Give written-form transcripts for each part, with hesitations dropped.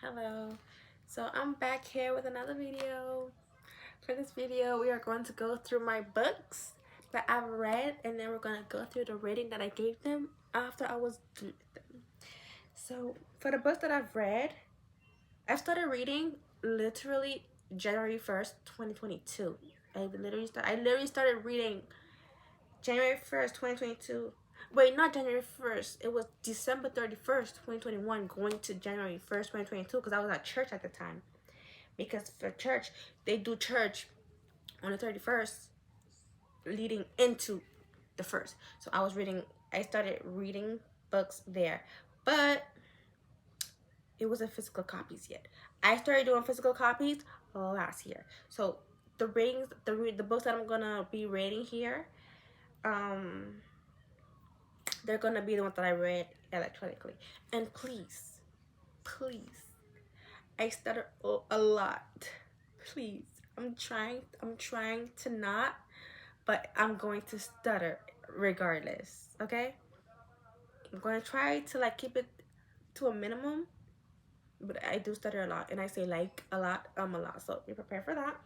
Hello. So I'm back here with another video. For this video, we are going to go through my books that I've read, and then we're going to go through the rating that I gave them after I was done with them. So for the books that I've read, I started reading literally January 1st, 2022. I literally started reading January 1st, 2022. Wait, not January 1st. It was December 31st, 2021, going to January 1st, 2022, because I was at church at the time. Because for church, they do church on the 31st, leading into the 1st. So I started reading books there. But it wasn't physical copies yet. I started doing physical copies last year. So the ratings, the books that I'm gonna be rating here, they're gonna be the ones that I read electronically. And please, I stutter a lot. Please, I'm trying to not, but I'm going to stutter regardless. Okay, I'm going to try to like keep it to a minimum, but I do stutter a lot, and I say like a lot, a lot. So be prepared for that.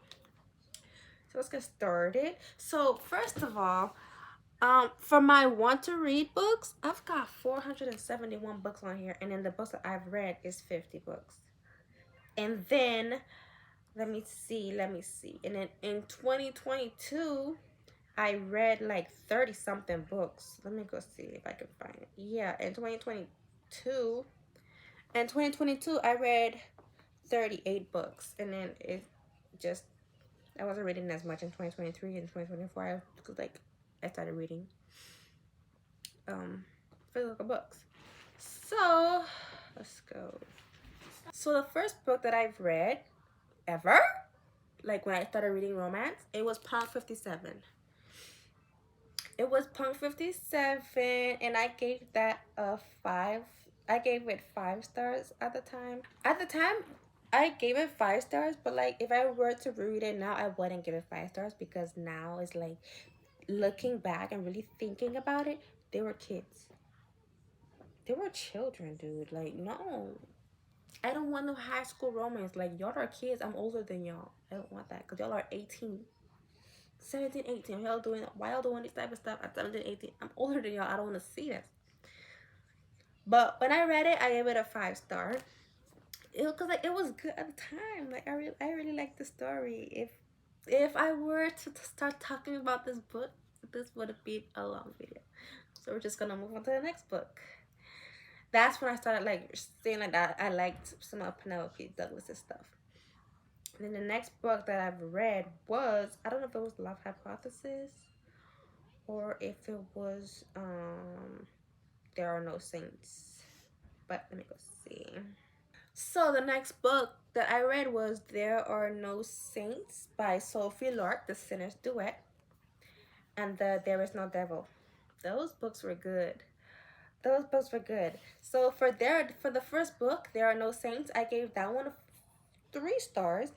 So let's get started. So first of all, for my want to read books, I've got 471 books on here, and then the books that I've read is 50 books. And then let me see. And then in 2022, I read like 30 something books. Let me go see if I can find it. Yeah, in 2022, I read 38 books, and then it just I wasn't reading as much in 2023 and 2024 because like I started reading physical books. So let's go. So the first book that I've read ever, like when I started reading romance, it was Punk 57. It was Punk 57, and I gave that a 5. I gave it 5 stars at the time. At the time, I gave it 5 stars, but like if I were to read it now, I wouldn't give it 5 stars because now it's like looking back and really thinking about it, they were kids. They were children, dude. Like, no. I don't want no high school romance. Like, y'all are kids. I'm older than y'all. I don't want that because y'all are 18. 17, 18. Why y'all doing this type of stuff at 17, 18? I'm older than y'all. I don't want to see this. But when I read it, I gave it a 5 star. Because like it was good at the time. Like I really liked the story. If I were to start talking about this book, this would have been a long video. So we're just gonna move on to the next book. That's when I started like saying like that I liked some of Penelope Douglas's stuff. And then the next book that I've read was, I don't know if it was Love Hypothesis or if it was There Are No Saints. But let me go see. So the next book that I read was There Are No Saints by Sophie Lark, The Sinner's Duet, and There Is No Devil. Those books were good. So for the first book, There Are No Saints, I gave that one 3 stars.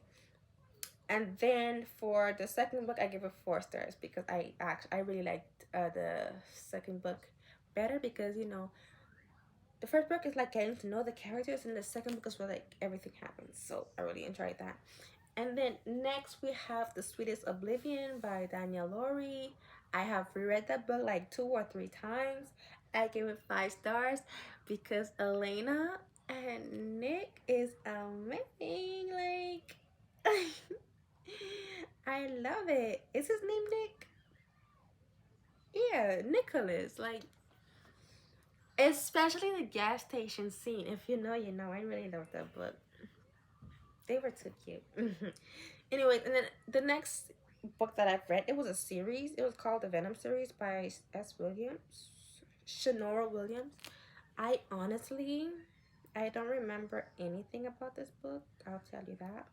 And then for the second book, I gave it 4 stars because I really liked the second book better because the first book is like getting to know the characters, and the second book is where like everything happens. So I really enjoyed that. And then next we have The Sweetest Oblivion by Danielle Laurie. I have reread that book like 2 or 3 times. I gave it 5 stars because Elena and Nick is amazing. Like I love it. Is his name Nick? Yeah, Nicholas. Like, especially the gas station scene. If you know, you know. I really love that book. They were too cute. Anyway, and then the next book that I've read, it was a series. It was called the Venom series by S. Williams, Shanora Williams. I don't remember anything about this book. I'll tell you that.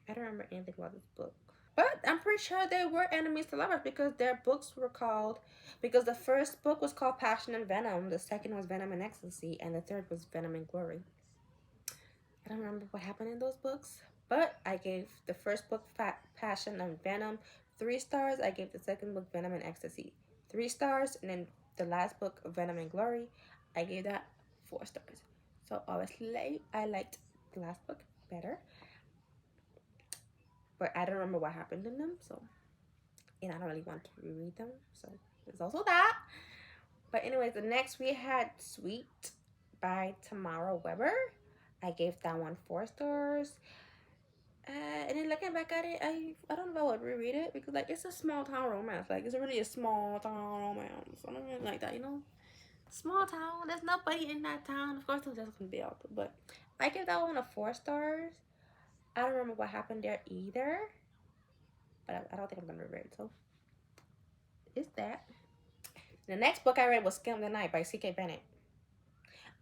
I don't remember anything about this book. But I'm pretty sure they were enemies to lovers because their books were called, because the first book was called Passion and Venom, the second was Venom and Ecstasy, and the third was Venom and Glory. I don't remember what happened in those books, but I gave the first book, Passion and Venom, 3 stars. I gave the second book, Venom and Ecstasy, 3 stars. And then the last book, Venom and Glory, I gave that 4 stars. So obviously I liked the last book better. But I don't remember what happened in them, so, and I don't really want to reread them, so there's also that. But anyways, the next we had Sweet by Tamara Weber. I gave that one 4 stars. And then looking back at it, I don't know if I would reread it because like it's a small town romance. Like it's really a small town romance. I don't really like that, you know. Small town. There's nobody in that town. Of course, there's just gonna be out, but I give that one a 4 stars. I don't remember what happened there either, but I don't think I'm gonna reread it. So it's that. The next book I read was Scam the Night by C.K. Bennett.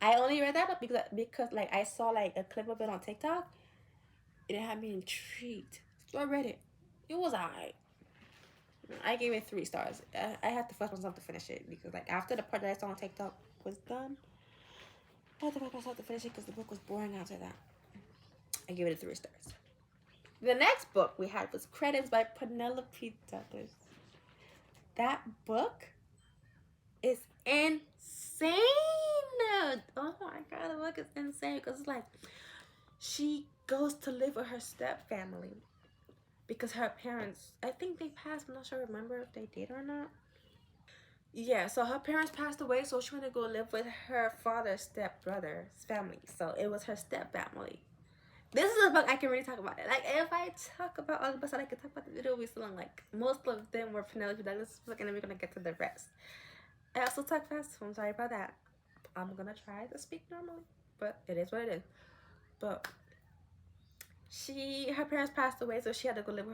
I only read that because like I saw like a clip of it on TikTok. It had me intrigued, so I read it. It was alright. I gave it 3 stars. I had to force myself to finish it because like after the part that I saw on TikTok was done, I had to force myself to finish it because the book was boring after that. I gave it 3 stars. The next book we had was Credits by Penelope Douglas. That book is insane. Oh my god, the book is insane because it's like she goes to live with her step family because her parents, I think they passed. I'm not sure, remember if they did or not. Yeah, so her parents passed away, so she went to go live with her father's stepbrother's family. So it was her step family. This is a book I can really talk about it. Like if I talk about all the books that I can talk about, the video will be so long. Like most of them were Penelope Douglas book, and then we're gonna get to the rest. I also talk fast, so I'm sorry about that. I'm gonna try to speak normally, but it is what it is. But her parents passed away, so she had to go live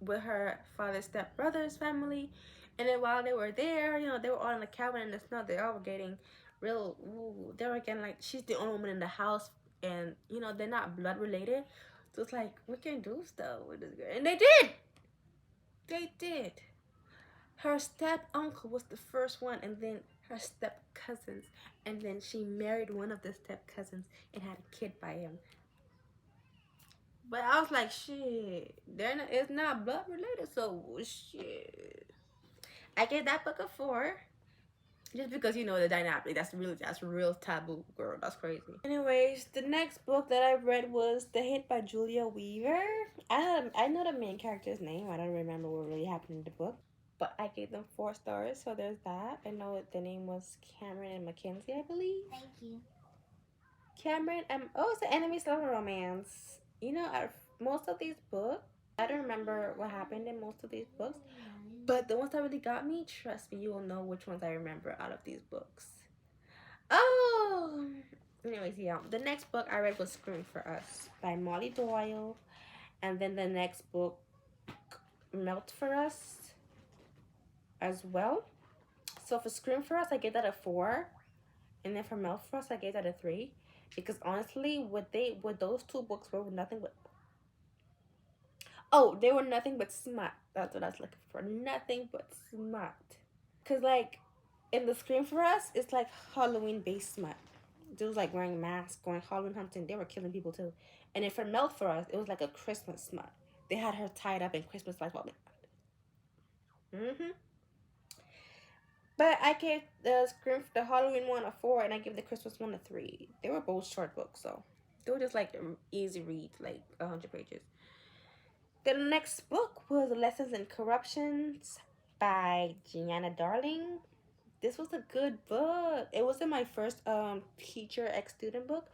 with her father's stepbrother's family. And then while they were there, you know, they were all in the cabin in the snow. They all were getting real. Ooh, they were getting like she's the only woman in the house, and you know they're not blood related. So it's like we can do stuff with this girl, and they did. They did. Her step uncle was the first one, and then her step cousins, and then she married one of the step cousins and had a kid by him. But I was like, shit, it's not blood related, so shit. I gave that book a 4. Just because you know the dynamic, that's real taboo, girl. That's crazy. Anyways, the next book that I read was The Hit by Julia Weaver. I know the main character's name. I don't remember what really happened in the book, but I gave them 4 stars. So there's that. I know the name was Cameron and Mackenzie, I believe. Thank you. Cameron and it's an enemy summer romance. You know, most of these books, I don't remember what happened in most of these books. But the ones that really got me, trust me, you will know which ones I remember out of these books. Oh! Anyways, yeah. The next book I read was Scream for Us by Molly Doyle. And then the next book, Melt for Us as well. So for Scream for Us, I gave that a 4. And then for Melt for Us, I gave that a 3. Because honestly, what those 2 books were nothing but... Oh, they were nothing but smut. That's what I was looking for. Nothing but smut. Because, like, in the Scream for Us, it's like Halloween-based smut. Dudes, like, wearing masks, going Halloween hunting. They were killing people, too. And then for Melt for Us, it was like a Christmas smut. They had her tied up in Christmas lights while they... But I gave the Halloween one a 4, and I gave the Christmas one a 3. They were both short books, so... They were just, like, easy reads, like 100 pages. The next book was Lessons in Corruptions by Gianna Darling. This was a good book. It wasn't my first teacher ex-student book,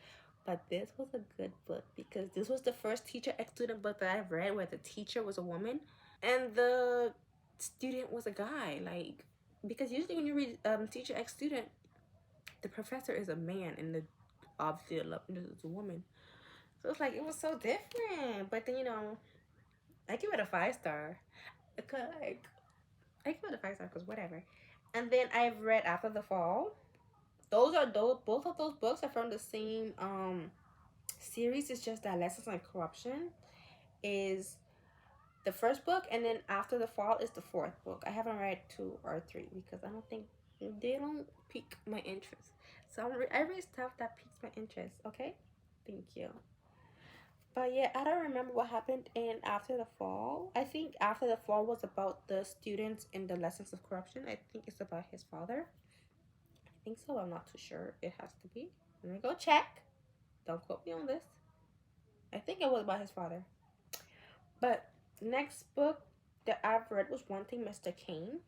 but this was a good book because this was the first teacher ex-student book that I've read where the teacher was a woman and the student was a guy. Like, because usually when you read teacher ex-student, the professor is a man and the obviously is a woman. So it's like it was so different. But then you know, I give it a 5 star. Like, I give it a 5 star because whatever. And then I've read After the Fall. Both of those books are from the same series. It's just that Lessons on Corruption is the first book, and then After the Fall is the 4th book. I haven't read 2 or 3 because I don't think they don't pique my interest. So I read stuff that piques my interest. Okay, thank you. But yeah, I don't remember what happened in After the Fall. I think After the Fall was about the students in the Lessons of Corruption. I think it's about his father. I think so. I'm not too sure. It has to be. Let me go check. Don't quote me on this. I think it was about his father. But next book that I've read was One Thing Mr. Kane.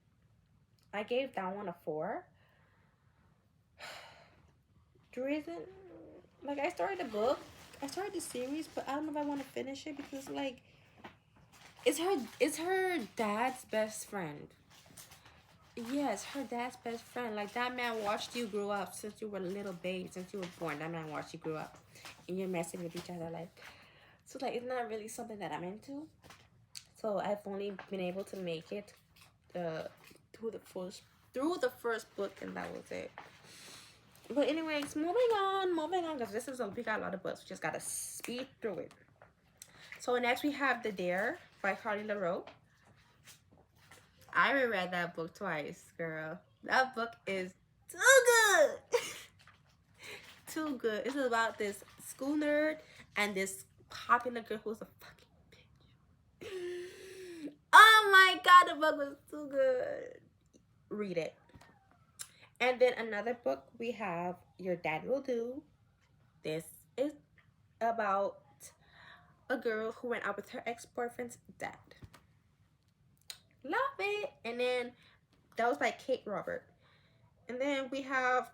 I gave that one a 4. The reason, like, I started the book, I started the series, but I don't know if I want to finish it because, like, it's her dad's best friend. Yes, her dad's best friend. Like, that man watched you grow up since you were a little baby, since you were born. That man watched you grow up, and you're messing with each other. Like, so like, it's not really something that I'm into. So I've only been able to make it uh through the first book, and that was it. But anyways, moving on, because we got a lot of books. We just gotta speed through it. So next we have The Dare by Carly LaRoe. I reread that book twice, girl. That book is too good. Too good. It's about this school nerd and this popular girl who's a fucking bitch. Oh my god, the book was too good. Read it. And then another book we have Your Dad Will Do. This is about a girl who went out with her ex-boyfriend's dad. Love it. And then that was by Kate Robert. And then we have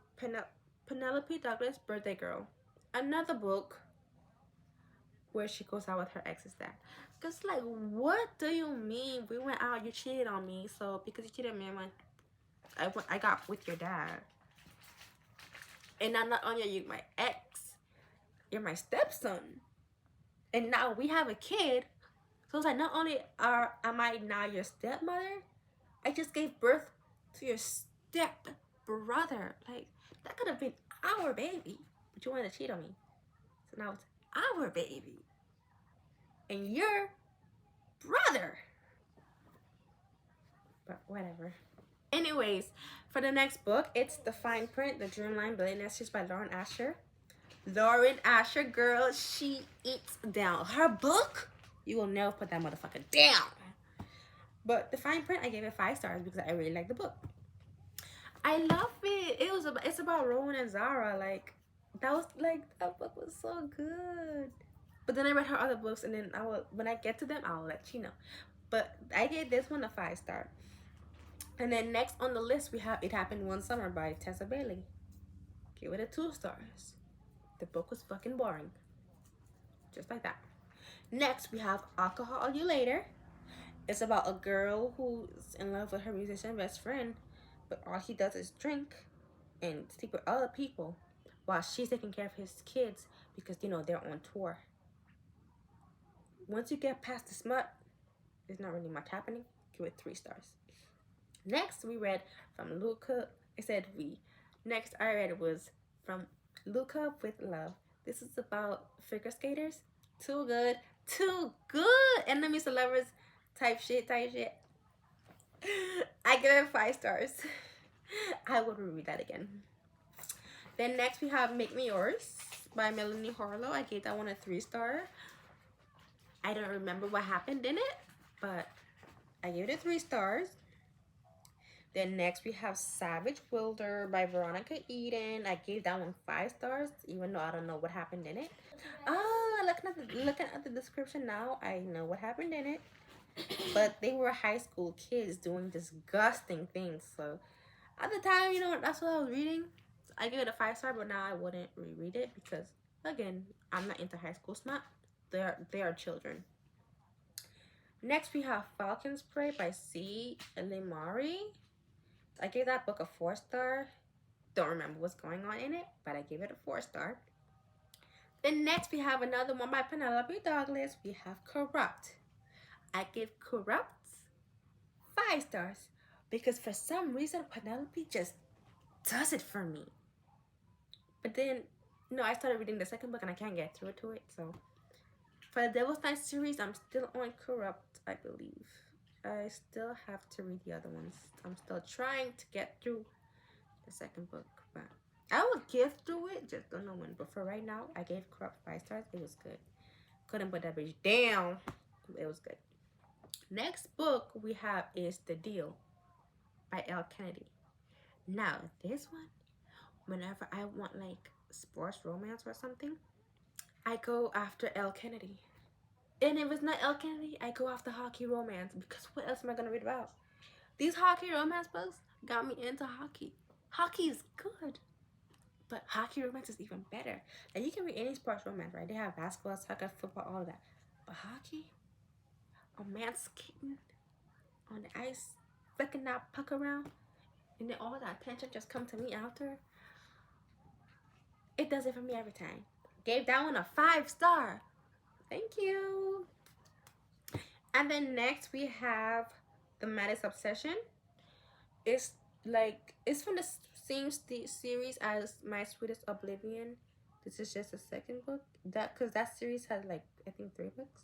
Penelope Douglas, Birthday Girl. Another book where she goes out with her ex's dad. Cause like, what do you mean? We went out, you cheated on me. So because you cheated on me, I got with your dad. And I'm not only are you my ex, you're my stepson. And now we have a kid. So it's like, not only am I now your stepmother, I just gave birth to your step brother. Like, that could have been our baby, but you wanted to cheat on me. So now it's our baby and your brother. But whatever. Anyways, for the next book, it's The Fine Print, The Dreamline Billionaires by Lauren Asher. Lauren Asher, girl, she eats down. Her book, you will never put that motherfucker down. But The Fine Print, I gave it 5 stars because I really like the book. I love it. It's about Rowan and Zara. Like, that book was so good. But then I read her other books, and then when I get to them, I'll let you know. But I gave this one a 5 star. And then next on the list, we have It Happened One Summer by Tessa Bailey. Give it a 2 stars. The book was fucking boring. Just like that. Next, we have Alcohol You Later. It's about a girl who's in love with her musician best friend, but all he does is drink and sleep with other people while she's taking care of his kids because, they're on tour. Once you get past the smut, there's not really much happening. Give it 3 stars. Next, we read from Luca. Next, I read was from Luca with Love. This is about figure skaters. Too good. Enemies to lovers type shit. I give it 5 stars. I would reread that again. Then next we have Make Me Yours by Melanie Harlow. I gave that one a 3 star. I don't remember what happened in it, but I gave it 3 stars. Then next we have Savage Wilder by Veronica Eden. I gave that one 5 stars, even though I don't know what happened in it. Looking at the description now, I know what happened in it. But they were high school kids doing disgusting things. So at the time, that's what I was reading. I gave it a 5 star, but now I wouldn't reread it because, again, I'm not into high school smut. They are children. Next, we have Falcon Spray by C. Limari. I gave that book a 4 star. Don't remember what's going on in it, but I gave it a 4 star. Then next, we have another one by Penelope Douglas. We have Corrupt. I give Corrupt 5 stars because for some reason Penelope just does it for me. But then, I started reading the second book and I can't get through to it. So for the Devil's Night series, I'm still on Corrupt, I believe. I still have to read the other ones. I'm still trying to get through the second book, but I will get through it, just don't know when. But for right now, I gave Corrupt 5 stars. It was good. Couldn't put that bitch down. It was good. Next book we have is The Deal by Elle Kennedy. Now, this one, whenever I want like sports romance or something, I go after Elle Kennedy. And if it's not Elle Kennedy, I go after hockey romance, because what else am I gonna read about? These hockey romance books got me into hockey. Hockey is good, but hockey romance is even better. And you can read any sports romance, right? They have basketball, soccer, football, all of that. But hockey, a man skating on the ice, flicking that puck around, and then all that attention just come to me after. It does it for me every time. Gave that one a 5-star. Thank you. And then next we have The Maddest Obsession. It's like, it's from the same series as My Sweetest Oblivion. This is just the second book. Because that series has like, I think 3 books.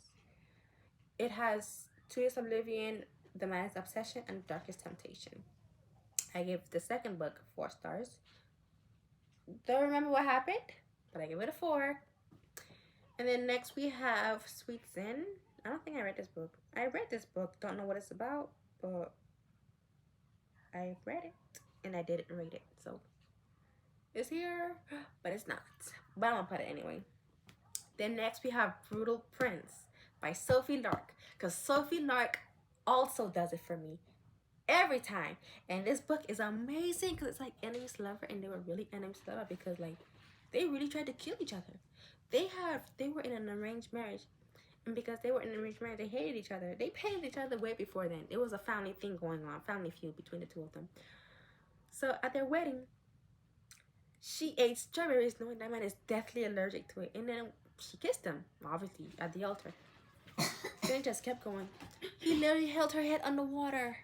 It has Sweetest Oblivion, The Maddest Obsession, and Darkest Temptation. I gave the second book 4 stars. Don't remember what happened, but I gave it a 4. And then next we have Sweet Sin. I don't think I read this book. I read this book, don't know what it's about, but I read it and I didn't read it. So it's here, but it's not. But I'm gonna put it anyway. Then next we have Brutal Prince by Sophie Lark. Because Sophie Lark also does it for me every time. And this book is amazing because it's like enemies to lover, and they were really enemies to lover because like they really tried to kill each other. They were in an arranged marriage, and because they were in an arranged marriage, they hated each other. They hated each other way before then. It was a family thing going on, family feud between the two of them. So at their wedding, she ate strawberries knowing that man is deathly allergic to it, and then she kissed him, obviously, at the altar. Then it just kept going. He literally held her head underwater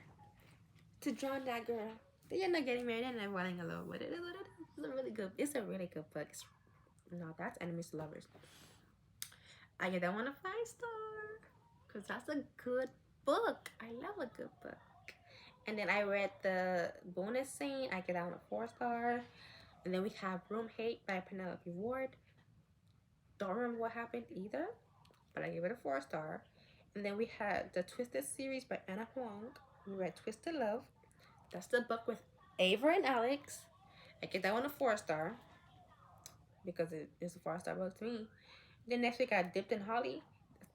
to drown that girl. They end up getting married and they're running alone with it. It's a really good. It's a really good book. No, that's enemies to lovers. I give that one a 5-star because that's a good book. I love a good book. And then I read the bonus scene. I give that one a 4-star. And then we have Room Hate by Penelope Ward. Don't remember what happened either, but I gave it a 4-star. And then we had the Twisted series by Anna Huang. We read Twisted Love. That's the book with Ava and Alex. I give that one a 4-star because it is a 4-star book to me. Then next we got Dipped in Holly.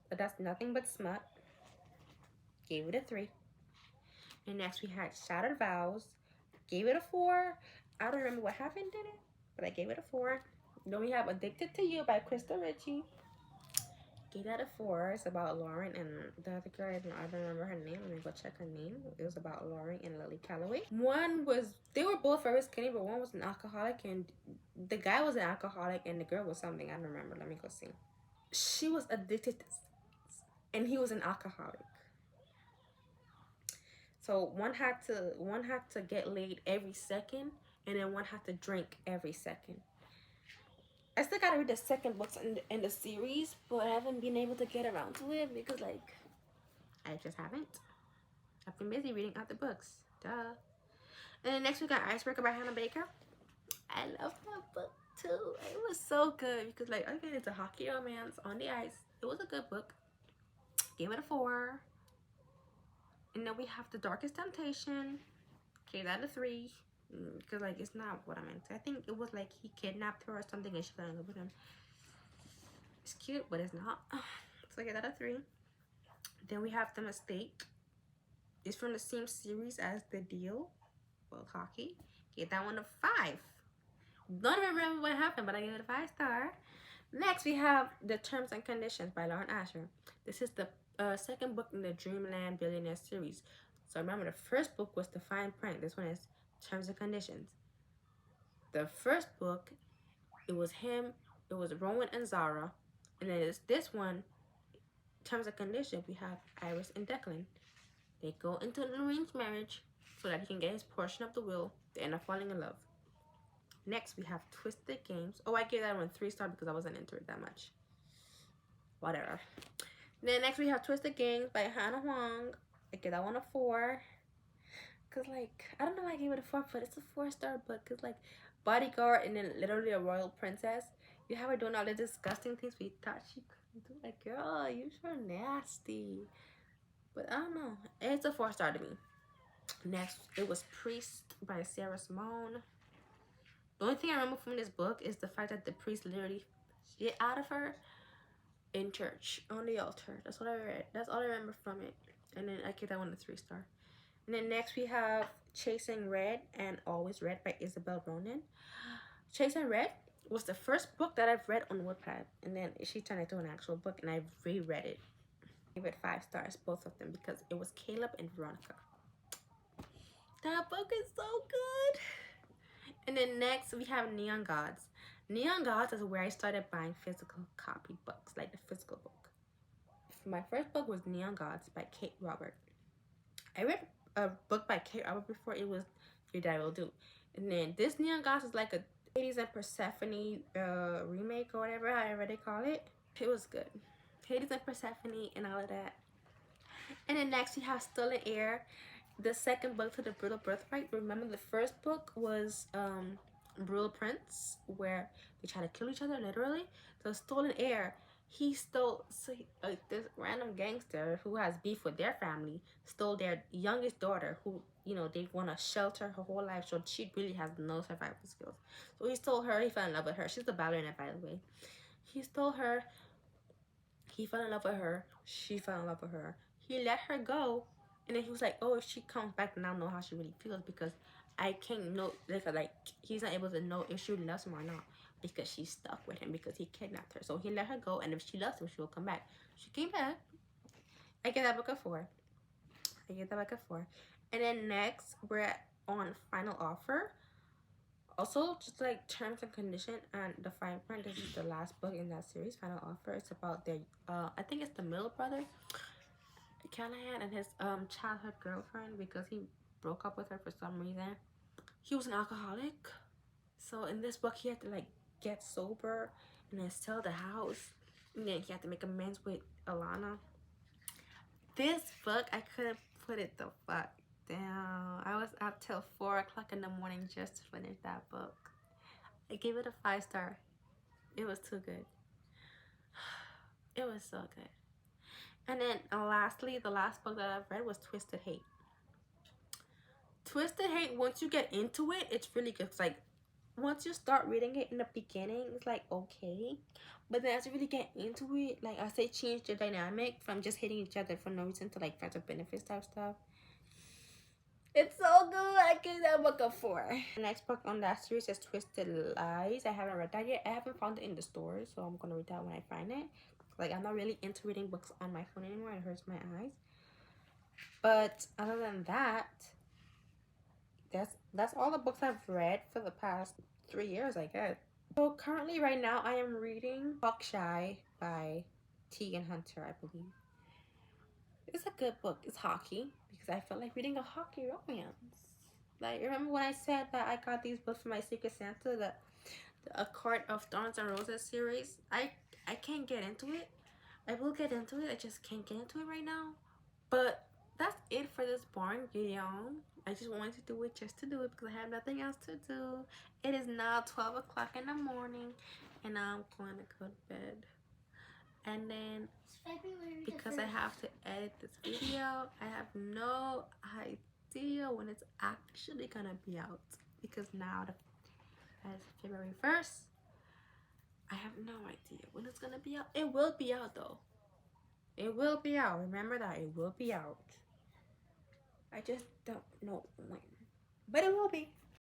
That's nothing but smut. Gave it a 3. And next we had Shattered Vows. Gave it a 4. I don't remember what happened in it, but I gave it a 4. Then we have Addicted to You by Crystal Ritchie. Gave that a 4. It's about Lauren and the other girl. I don't remember her name. Let me go check her name. It was about Lauren and Lily Calloway. They were both very skinny, but one was an alcoholic, and the guy was an alcoholic, and the girl was something. I don't remember. Let me go see. She was addicted to sex, and he was an alcoholic. So one had to get laid every second, and then one had to drink every second. I still gotta read the second books in the series, but I haven't been able to get around to it because, like, I just haven't. I've been busy reading other books. Duh. And then next we got Icebreaker by Hannah Baker. I love that book too. It was so good because, like, again, it's a hockey romance on the ice. It was a good book. Gave it a 4. And then we have The Darkest Temptation. Gave that a 3. Because, like, it's not what I meant. I think it was like he kidnapped her or something and she fell in love with him. It's cute, but it's not. So I get that a 3. Then we have The Mistake. It's from the same series as The Deal. Well, hockey. Gave that one a 5. Don't remember what happened, but I gave it a 5-star. Next, we have The Terms and Conditions by Lauren Asher. This is the second book in the Dreamland Billionaire series. So remember, the first book was The Fine Print. This one is Terms and Conditions. The first book, it was Rowan and Zara. And then it's this one, Terms and Conditions, we have Iris and Declan. They go into an arranged marriage so that he can get his portion of the will. They end up falling in love. Next, we have Twisted Games. Oh, I gave that one 3-star because I wasn't into it that much. Whatever. Then next, we have Twisted Games by Hannah Huang. I give that one a 4. Because, like, I don't know why I gave it a 4, but it's a 4-star book. Because, like, bodyguard and then literally a royal princess. You have her doing all the disgusting things we thought she couldn't do. Like, girl, you're so nasty. But I don't know. It's a 4-star to me. Next, it was Priest by Sarah Simone. The only thing I remember from this book is the fact that the priest literally shit out of her. in church on the altar. That's what I read. That's all I remember from it. And then I gave that one a 3-star. And then next we have Chasing Red and Always Red by Isabel Ronan. Chasing Red was the first book that I've read on Wattpad, and then she turned it into an actual book, and I reread it. I gave it 5 stars, both of them, because it was Caleb and Veronica. That book is so good. And then next we have Neon Gods. Neon Gods is where I started buying physical copy books, like the physical book. My first book was Neon Gods by Kate Robert. I read a book by Kate Robert before. It was Your Dad Will Do. And then this Neon Gods is like a Hades and Persephone remake or whatever, however they call it. It was good. Hades and Persephone and all of that. And then next we have Stolen Heir, the second book to the Brutal Birthright. Remember the first book was Brutal Prince, where they try to kill each other literally. So Stolen Heir, he stole, this random gangster who has beef with their family stole their youngest daughter, who, you know, they want to shelter her whole life, so she really has no survival skills. So he stole her. He fell in love with her. She's a ballerina, by the way. He stole her. He fell in love with her. She fell in love with her. He let her go, and then he was like, oh, if she comes back, then I'll know how she really feels, because I can't know, like he's not able to know if she really loves him or not, because she's stuck with him because he kidnapped her. So he let her go, and if she loves him, she will come back. She came back. I get that book a 4. I get that book a 4. And then next we're on Final Offer. Also, just like terms and condition and the fine print. This is the last book in that series, Final Offer. It's about their I think it's the middle brother, Callahan, and his childhood girlfriend, because he broke up with her for some reason. He was an alcoholic, so in this book he had to like get sober and then sell the house, and then he had to make amends with Alana. This book, I couldn't put it the fuck down. I was up till 4 o'clock in the morning just to finish that book. I gave it a 5-star. It was too good. It was so good. And then lastly, the last book that I've read was Twisted Hate. Twisted Hate, once you get into it, it's really good. It's like, once you start reading it in the beginning, it's like, okay. But then as you really get into it, like I say, change the dynamic from just hating each other for no reason to like friends with benefits type stuff. It's so good. I gave that book a 4. The next book on that series is Twisted Lies. I haven't read that yet. I haven't found it in the store, so I'm gonna read that when I find it. Like, I'm not really into reading books on my phone anymore. It hurts my eyes. But other than that, that's all the books I've read for the past 3 years, I guess. So currently, right now, I am reading Hawkshy by Tegan Hunter, I believe. It's a good book. It's hockey, because I felt like reading a hockey romance. Like, remember when I said that I got these books for my Secret Santa, the A Court of Thorns and Roses series? I can't get into it. I will get into it. I just can't get into it right now. But that's it for this boring video. I just wanted to do it just to do it, because I have nothing else to do. It is now 12 o'clock in the morning, and I'm going to go to bed. And then because I have to edit this video, I have no idea when it's actually gonna be out, because now as February 1st, I have no idea when it's gonna be out. It will be out though. It will be out. Remember that. It will be out. I just don't know when, but it will be.